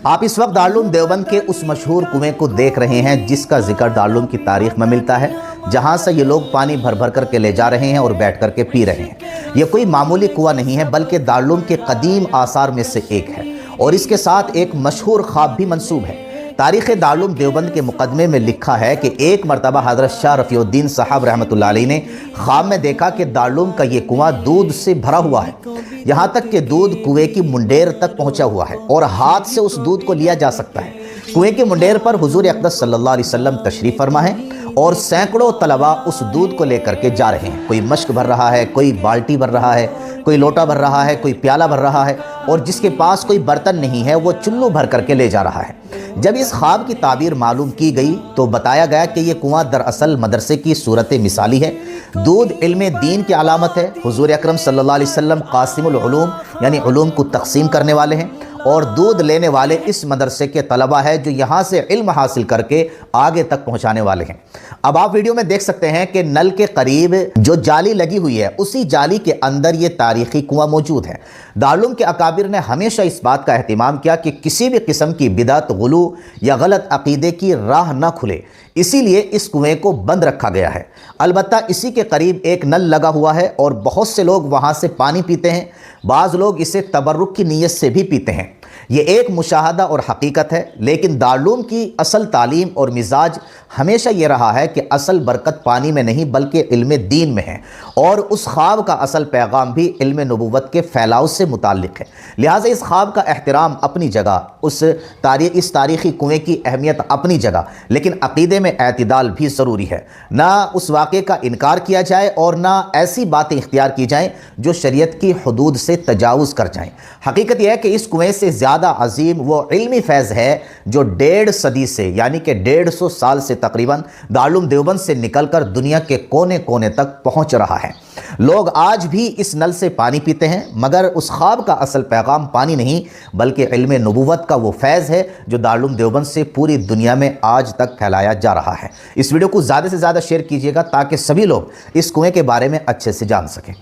آپ اس وقت دارالعلوم دیوبند کے اس مشہور کنویں کو دیکھ رہے ہیں جس کا ذکر دارالعلوم کی تاریخ میں ملتا ہے، جہاں سے یہ لوگ پانی بھر بھر کر کے لے جا رہے ہیں اور بیٹھ کر کے پی رہے ہیں۔ یہ کوئی معمولی کنواں نہیں ہے بلکہ دارالعلوم کے قدیم آثار میں سے ایک ہے، اور اس کے ساتھ ایک مشہور خواب بھی منسوب ہے۔ تاریخ دارالعلوم دیوبند کے مقدمے میں لکھا ہے کہ ایک مرتبہ حضرت شاہ رفیع الدین صاحب رحمۃ اللہ علیہ نے خواب میں دیکھا کہ دارالعلوم کا یہ کنواں دودھ سے بھرا ہوا ہے، یہاں تک کہ دودھ کنویں کی منڈیر تک پہنچا ہوا ہے اور ہاتھ سے اس دودھ کو لیا جا سکتا ہے۔ کنویں کی منڈیر پر حضور اقدس صلی اللہ علیہ وسلم تشریف فرما ہے اور سینکڑوں طلباء اس دودھ کو لے کر کے جا رہے ہیں۔ کوئی مشک بھر رہا ہے، کوئی بالٹی بھر رہا ہے، کوئی لوٹا بھر رہا ہے، کوئی پیالہ بھر رہا ہے، اور جس کے پاس کوئی برتن نہیں ہے وہ چلو بھر کر کے لے جا رہا ہے۔ جب اس خواب کی تعبیر معلوم کی گئی تو بتایا گیا کہ یہ کنواں دراصل مدرسے کی صورت مثالی ہے۔ دودھ علم دین کی علامت ہے۔ حضور اکرم صلی اللہ علیہ وسلم قاسم العلوم یعنی علوم کو تقسیم کرنے والے ہیں، اور دودھ لینے والے اس مدرسے کے طلبہ ہیں جو یہاں سے علم حاصل کر کے آگے تک پہنچانے والے ہیں۔ اب آپ ویڈیو میں دیکھ سکتے ہیں کہ نل کے قریب جو جالی لگی ہوئی ہے اسی جالی کے اندر یہ تاریخی کنواں موجود ہے۔ دارالعلوم کے اکابر نے ہمیشہ اس بات کا اہتمام کیا کہ کسی بھی قسم کی بدعت، غلو یا غلط عقیدے کی راہ نہ کھلے، اسی لیے اس کنویں کو بند رکھا گیا ہے۔ البتہ اسی کے قریب ایک نل لگا ہوا ہے اور بہت سے لوگ وہاں سے پانی پیتے ہیں، بعض لوگ اسے تبرک کی نیت سے بھی پیتے ہیں۔ یہ ایک مشاہدہ اور حقیقت ہے، لیکن دارالعلوم کی اصل تعلیم اور مزاج ہمیشہ یہ رہا ہے کہ اصل برکت پانی میں نہیں بلکہ علم دین میں ہے، اور اس خواب کا اصل پیغام بھی علم نبوت کے پھیلاؤ سے متعلق ہے۔ لہٰذا اس خواب کا احترام اپنی جگہ، اس تاریخی کنویں کی اہمیت اپنی جگہ، لیکن عقیدے میں اعتدال بھی ضروری ہے۔ نہ اس واقعے کا انکار کیا جائے اور نہ ایسی باتیں اختیار کی جائیں جو شریعت کی حدود سے تجاوز کر جائیں۔ حقیقت یہ ہے کہ اس کنویں سے زیادہ عظیم وہ علمی فیض ہے جو 1.5 صدی سے یعنی کہ 150 سال سے تقریباً دارالعلوم دیوبند سے نکل کر دنیا کے کونے کونے تک پہنچ رہا ہے۔ لوگ آج بھی اس نل سے پانی پیتے ہیں، مگر اس خواب کا اصل پیغام پانی نہیں بلکہ علم نبوت کا وہ فیض ہے جو دارالعلوم دیوبند سے پوری دنیا میں آج تک پھیلایا جا رہا ہے۔ اس ویڈیو کو زیادہ سے زیادہ شیئر کیجیے گا تاکہ سبھی لوگ اس کنویں کے بارے میں اچھے سے جان سکیں۔